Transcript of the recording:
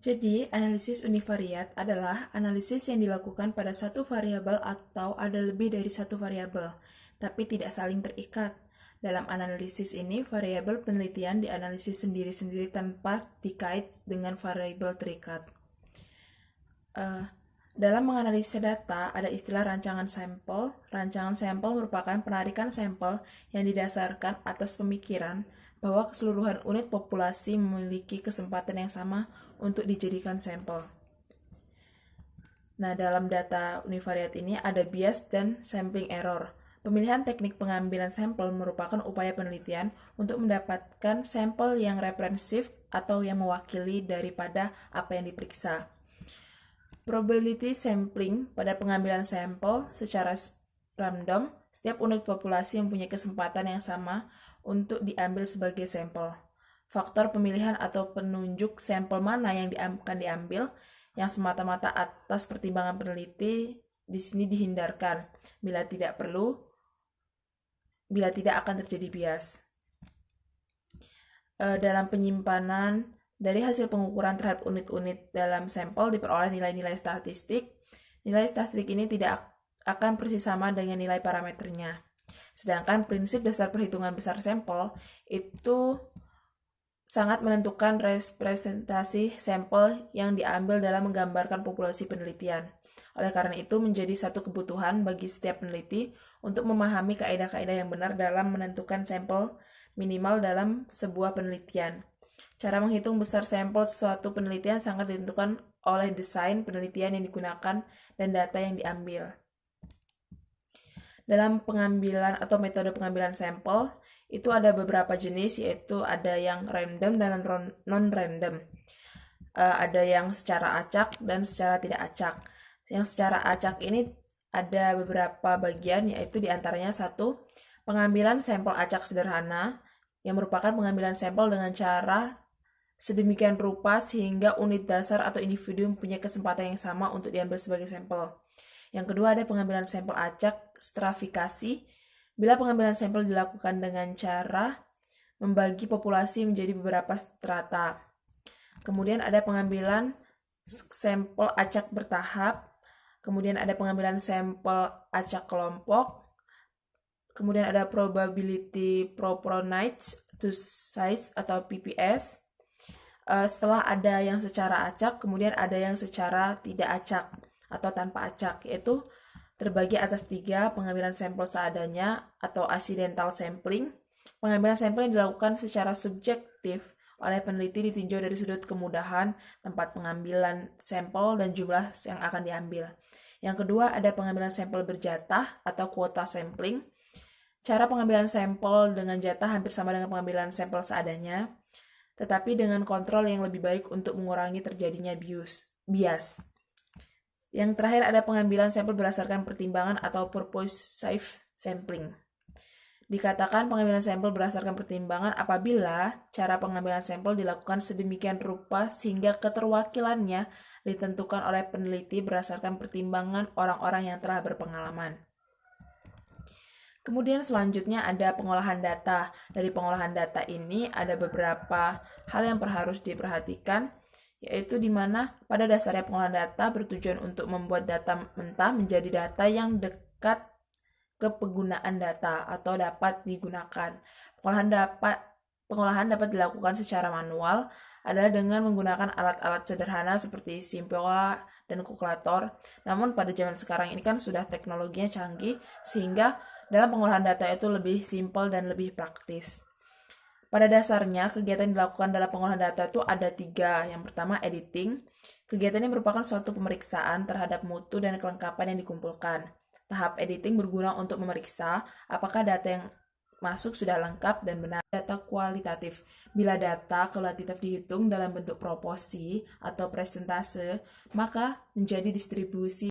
Jadi, analisis univariat adalah analisis yang dilakukan pada satu variabel atau ada lebih dari satu variabel, tapi tidak saling terikat. Dalam analisis ini, variabel penelitian dianalisis sendiri-sendiri tanpa dikait dengan variabel terikat. Dalam menganalisa data, ada istilah rancangan sampel. Rancangan sampel merupakan penarikan sampel yang didasarkan atas pemikiran bahwa keseluruhan unit populasi memiliki kesempatan yang sama untuk dijadikan sampel. Nah, dalam data univariat ini ada bias dan sampling error. Pemilihan teknik pengambilan sampel merupakan upaya penelitian untuk mendapatkan sampel yang representatif atau yang mewakili daripada apa yang diperiksa. Probability sampling pada pengambilan sampel secara random, setiap unit populasi mempunyai kesempatan yang sama untuk diambil sebagai sampel. Faktor pemilihan atau penunjuk sampel mana yang akan diambil yang semata-mata atas pertimbangan peneliti di sini dihindarkan bila tidak akan terjadi bias. Dalam penyimpanan dari hasil pengukuran terhadap unit-unit dalam sampel diperoleh nilai-nilai statistik. Nilai statistik ini tidak akan persis sama dengan nilai parameternya. Sedangkan prinsip dasar perhitungan besar sampel itu sangat menentukan representasi sampel yang diambil dalam menggambarkan populasi penelitian. Oleh karena itu, menjadi satu kebutuhan bagi setiap peneliti untuk memahami kaidah-kaidah yang benar dalam menentukan sampel minimal dalam sebuah penelitian. Cara menghitung besar sampel suatu penelitian sangat ditentukan oleh desain penelitian yang digunakan dan data yang diambil. Dalam pengambilan atau metode pengambilan sampel, itu ada beberapa jenis, yaitu ada yang random dan non-random. Ada yang secara acak dan secara tidak acak. Yang secara acak ini ada beberapa bagian, yaitu diantaranya satu, pengambilan sampel acak sederhana, yang merupakan pengambilan sampel dengan cara sedemikian rupa sehingga unit dasar atau individu mempunyai kesempatan yang sama untuk diambil sebagai sampel. Yang kedua ada pengambilan sampel acak stratifikasi. Bila pengambilan sampel dilakukan dengan cara membagi populasi menjadi beberapa strata. Kemudian ada pengambilan sampel acak bertahap. Kemudian ada pengambilan sampel acak kelompok. Kemudian ada probability proportionate to size atau PPS. Setelah ada yang secara acak, kemudian ada yang secara tidak acak atau tanpa acak, yaitu terbagi atas 3, pengambilan sampel seadanya atau accidental sampling. Pengambilan sampel yang dilakukan secara subjektif oleh peneliti ditinjau dari sudut kemudahan, tempat pengambilan sampel, dan jumlah yang akan diambil. Yang kedua ada pengambilan sampel berjatah atau quota sampling. Cara pengambilan sampel dengan jatah hampir sama dengan pengambilan sampel seadanya, tetapi dengan kontrol yang lebih baik untuk mengurangi terjadinya bias. Yang terakhir ada pengambilan sampel berdasarkan pertimbangan atau purposive sampling. Dikatakan pengambilan sampel berdasarkan pertimbangan apabila cara pengambilan sampel dilakukan sedemikian rupa sehingga keterwakilannya ditentukan oleh peneliti berdasarkan pertimbangan orang-orang yang telah berpengalaman. Kemudian selanjutnya ada pengolahan data. Dari pengolahan data ini ada beberapa hal yang harus diperhatikan, yaitu di mana pada dasarnya pengolahan data bertujuan untuk membuat data mentah menjadi data yang dekat ke penggunaan data atau dapat digunakan. Pengolahan dapat dilakukan secara manual adalah dengan menggunakan alat-alat sederhana seperti Simpewa dan kalkulator. Namun pada zaman sekarang ini kan sudah teknologinya canggih sehingga dalam pengolahan data itu lebih simpel dan lebih praktis. Pada dasarnya, kegiatan yang dilakukan dalam pengolahan data itu ada 3. Yang pertama, editing. Kegiatan ini merupakan suatu pemeriksaan terhadap mutu dan kelengkapan yang dikumpulkan. Tahap editing berguna untuk memeriksa apakah data yang masuk sudah lengkap dan benar. Data kualitatif. Bila data kualitatif dihitung dalam bentuk proporsi atau persentase, maka menjadi distribusi